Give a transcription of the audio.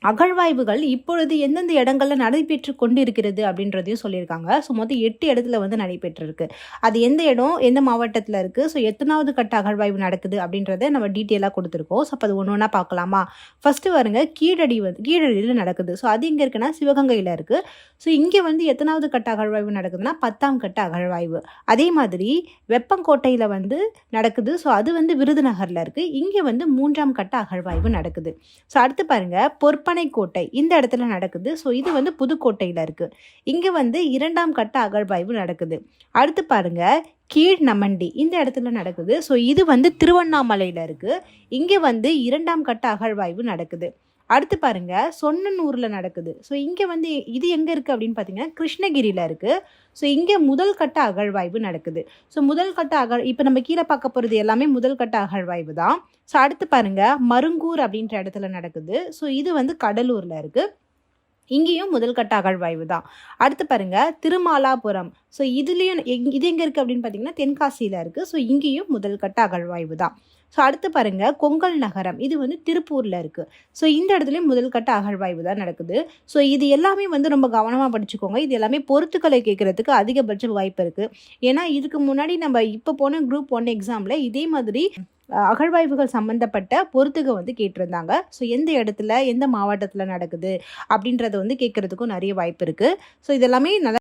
அகழ்வாய்வுகள் இப்பொழுது எந்தெந்த இடங்கள்ல நடைபெற்று கொண்டிருக்கிறது அப்படின்றதையும் சொல்லியிருக்காங்க. ஸோ மொத்தம் 8 இடத்துல வந்து நடைபெற்றிருக்கு. அது எந்த இடம், எந்த மாவட்டத்துல இருக்கு, ஸோ எத்தனாவது கட்ட அகழ்வாய்வு நடக்குது அப்படின்றத நம்ம டீட்டெயிலா குடுத்துருக்கோம். ஸோ அப்ப அது ஒண்ணு ஒண்ணா பார்க்கலாமா? ஃபர்ஸ்ட்டு பாருங்க கீழடியில நடக்குது. ஸோ அது எங்க இருக்குன்னா சிவகங்கையில இருக்கு. ஸோ இங்க வந்து எத்தனாவது கட்ட அகழ்வாய்வு நடக்குதுன்னா 10ஆம் கட்ட அகழ்வாய்வு. அதே மாதிரி வெப்பங்கோட்டையில வந்து நடக்குது. ஸோ அது வந்து விருதுநகர்ல இருக்கு. இங்க வந்து 3ஆம் கட்ட அகழ்வாய்வு நடக்குது. ஸோ அடுத்து பாருங்க பொற்பனைக்கோட்டை இந்த இடத்துல நடக்குது. ஸோ இது வந்து புதுக்கோட்டையில் இருக்குது. இங்கே வந்து 2ஆம் கட்ட அகழ்வாய்வு நடக்குது. அடுத்து பாருங்க கீழ்நமண்டி இந்த இடத்துல நடக்குது. ஸோ இது வந்து திருவண்ணாமலையில் இருக்குது. இங்கே வந்து 2ஆம் கட்ட அகழ்வாய்வு நடக்குது. அடுத்து பாருங்க சொன்னனூரில் நடக்குது. ஸோ இங்கே வந்து இது எங்கே இருக்குது அப்படின்னு பார்த்தீங்கன்னா கிருஷ்ணகிரியில் இருக்குது. ஸோ இங்கே முதல் கட்ட அகழ்வாய்வு நடக்குது. ஸோ முதல் கட்ட இப்போ நம்ம கீழே பார்க்க போகிறது எல்லாமே முதல் கட்ட அகழ்வாய்வு தான். ஸோ அடுத்து பாருங்க மருங்கூர் அப்படின்ற இடத்துல நடக்குது. ஸோ இது வந்து கடலூரில் இருக்குது. இங்கேயும் முதல் கட்ட அகழ்வாய்வு தான். அடுத்து பாருங்க திருமாலாபுரம். ஸோ இதுலேயும் இது எங்கே இருக்குது அப்படின்னு பார்த்தீங்கன்னா தென்காசியில் இருக்குது. ஸோ இங்கேயும் முதல் கட்ட அகழ்வாய்வு தான். ஸோ அடுத்து பாருங்க கொங்கல் நகரம் இது வந்து திருப்பூரில் இருக்குது. ஸோ இந்த இடத்துலையும் முதல் கட்ட அகழ்வாய்வு தான் நடக்குது. ஸோ இது எல்லாமே வந்து ரொம்ப கவனமாக படிச்சுக்கோங்க. இது எல்லாமே பொறுத்துக்களை கேட்குறதுக்கு அதிகபட்ச வாய்ப்பு இருக்குது. ஏன்னா இதுக்கு முன்னாடி நம்ம இப்போ போன குரூப் 1 எக்ஸாமில் இதே மாதிரி அகழ்வாய்வுகள் சம்மந்தப்பட்ட பொறுத்துக வந்து கேட்டிருந்தாங்க. ஸோ எந்த இடத்துல எந்த மாவட்டத்தில் நடக்குது அப்படின்றத வந்து கேட்குறதுக்கும் நிறைய வாய்ப்பு இருக்குது. ஸோ இதெல்லாமே நல்லா